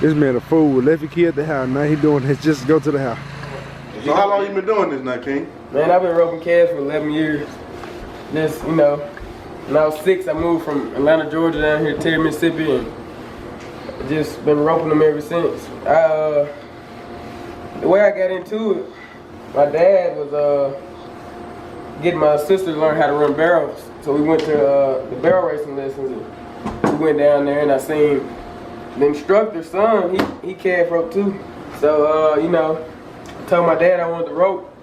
This man a fool. Left your kid at the house. Now he doing this just to go to the house. So how long you been doing this now, King? Man, I've been roping calves for 11 years. Just, you know, when I was 6, I moved from Atlanta, Georgia down here to Terry, Mississippi, and just been roping them ever since. The way I got into it, my dad was getting my sister to learn how to run barrels. So we went to the barrel racing lessons. And we went down there and I seen the instructor's son, he calf roped too. So, you know, I told my dad I wanted to rope.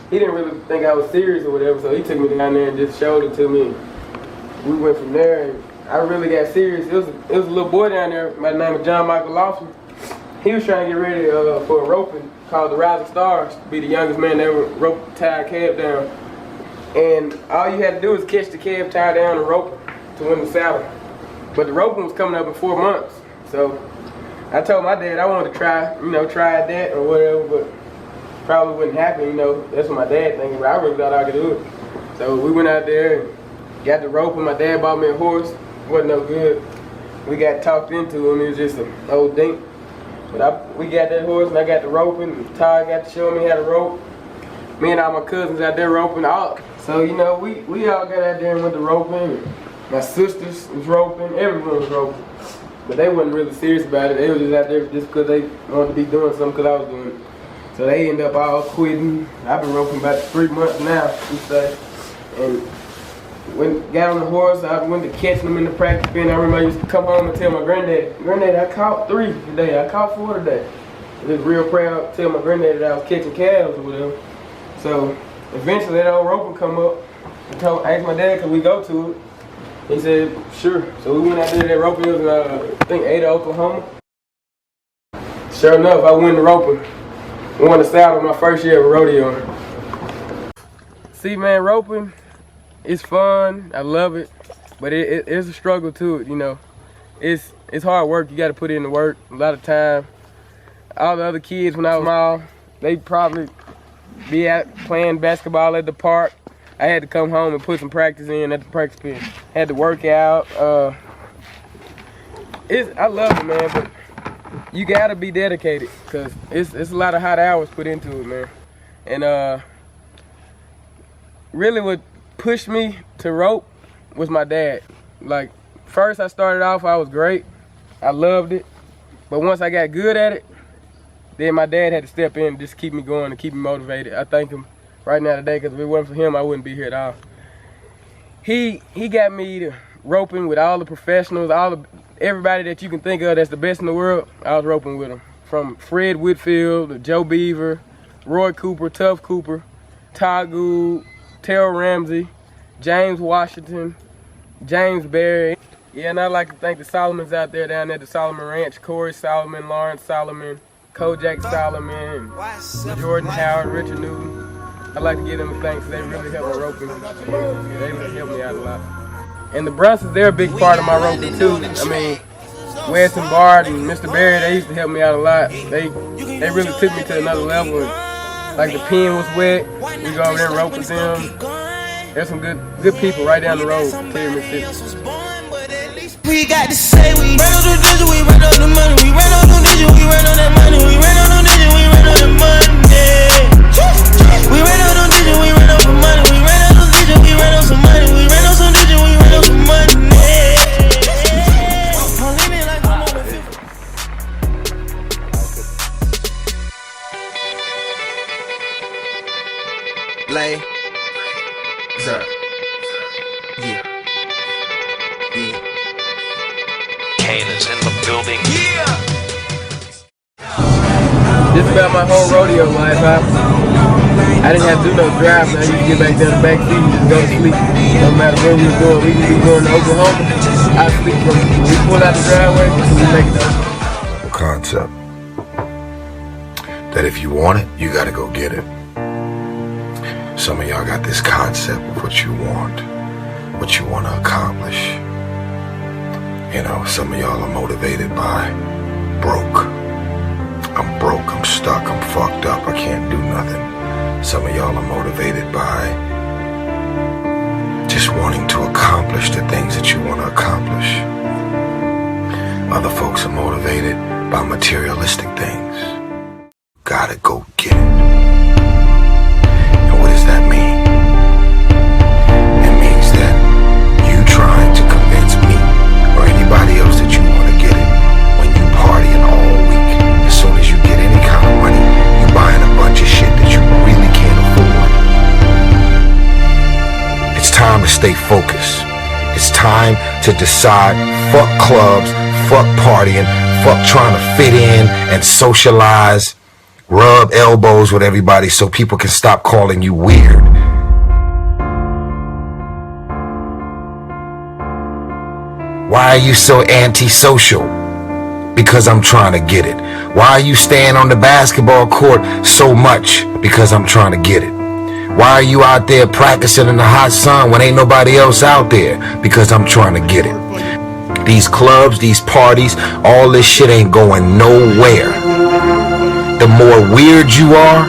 He didn't really think I was serious or whatever, so he took me down there and just showed it to me. We went from there and I really got serious. It was a little boy down there by the name of John Michael Lawson. He was trying to get ready for a roping called the Rising Stars, to be the youngest man that ever roped tie a calf down. And all you had to do was catch the calf, tie down, and rope to win the saddle. But the roping was coming up in 4 months. So I told my dad I wanted to try that or whatever, but probably wouldn't happen, you know. That's what my dad thinking, but I really thought I could do it. So we went out there and got the roping. My dad bought me a horse. Wasn't no good. We got talked into him. It was just an old dink. But we got that horse and I got the roping. And Todd got to show me how to rope. Me and all my cousins out there roping. So, you know, we all got out there and went to roping. My sisters was roping. Everyone was roping. But they wasn't really serious about it. They was just out there just because they wanted to be doing something because I was doing it. So they ended up all quitting. I've been roping about 3 months now, we say. And got on the horse, I went to catching them in the practice pen. I remember I used to come home and tell my granddaddy, I caught 3 today, I caught 4 today. I was real proud to tell my granddaddy that I was catching calves or whatever. So eventually that old roping come up. I asked my dad, could we go to it? He said, sure. So we went out there, that roping was in, I think, Ada, Oklahoma. Sure enough, I won the roping. Won the saddle my first year of rodeo. See, man, roping, it's fun. I love it, but it's a struggle to it. You know, it's hard work. You got to put in the work. A lot of time. All the other kids when I was small, they probably be out playing basketball at the park. I had to come home and put some practice in at the practice pen. Had to work out. I love it, man, but you gotta be dedicated because it's a lot of hot hours put into it, man. And really what pushed me to rope was my dad. Like, first I started off, I was great. I loved it. But once I got good at it, then my dad had to step in and just keep me going and keep me motivated. I thank him right now today because if it wasn't for him, I wouldn't be here at all. He got me to roping with all the professionals, everybody that you can think of that's the best in the world. I was roping with them. From Fred Whitfield to Joe Beaver, Roy Cooper, Tuff Cooper, Todd Gould, Terrell Ramsey, James Washington, James Berry. Yeah, and I'd like to thank the Solomons out there down at the Solomon Ranch. Corey Solomon, Lawrence Solomon, Kojak Solomon, Jordan Howard, Richard Newton. I'd like to give them a thanks. They really helped me roping. They really helped me out a lot. And the Brunsons, they're a big part of my roping too. I mean, Weston Bard and Mr. Berry, they used to help me out a lot. They really took me to another level. And, like, the pen was wet, we go over there and rope with them. There's some good people right down the road, Terry, Mississippi. We got to say we ran on the digit, we ran on the money, we ran on the digit, we ran on that money, we ran on the digit, we ran on the money. We ran on the digit, we ran on some money, we ran on the digit, we ran on some money, we ran on some digit, we ran on some money. Lay. Sir. Yeah. Yeah. Kane is in the building. Yeah. Just about my whole rodeo life, I didn't have to do no driving. I used to get back there in the back seat and just go to sleep. No matter where we were going. We could be going to Oklahoma. I'd sleep from when we pull out the driveway until we make it up. The concept that if you want it, you gotta go get it. Some of y'all got this concept of what you want to accomplish. You know, some of y'all are motivated by broke. I'm broke, I'm stuck, I'm fucked up, I can't do nothing. Some of y'all are motivated by just wanting to accomplish the things that you want to accomplish. Other folks are motivated by materialistic things. Gotta go get it. And what does that mean? It means that you trying to convince me or anybody else that you want to get it when you partying all week. As soon as you get any kind of money, you buying a bunch of shit that you really can't afford. It's time to stay focused. It's time to decide, fuck clubs, fuck partying, fuck trying to fit in and socialize, rub elbows with everybody so people can stop calling you weird. Why are you so antisocial? Because I'm trying to get it. Why are you staying on the basketball court so much? Because I'm trying to get it. Why are you out there practicing in the hot sun when ain't nobody else out there? Because I'm trying to get it. These clubs, these parties, all this shit ain't going nowhere. The more weird you are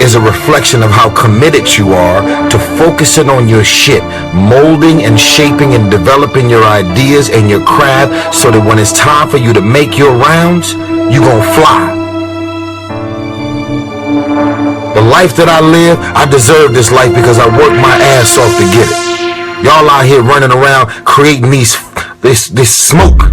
is a reflection of how committed you are to focusing on your shit, molding and shaping and developing your ideas and your craft so that when it's time for you to make your rounds, you gon' fly. The life that I live, I deserve this life because I worked my ass off to get it. Y'all out here running around creating this smoke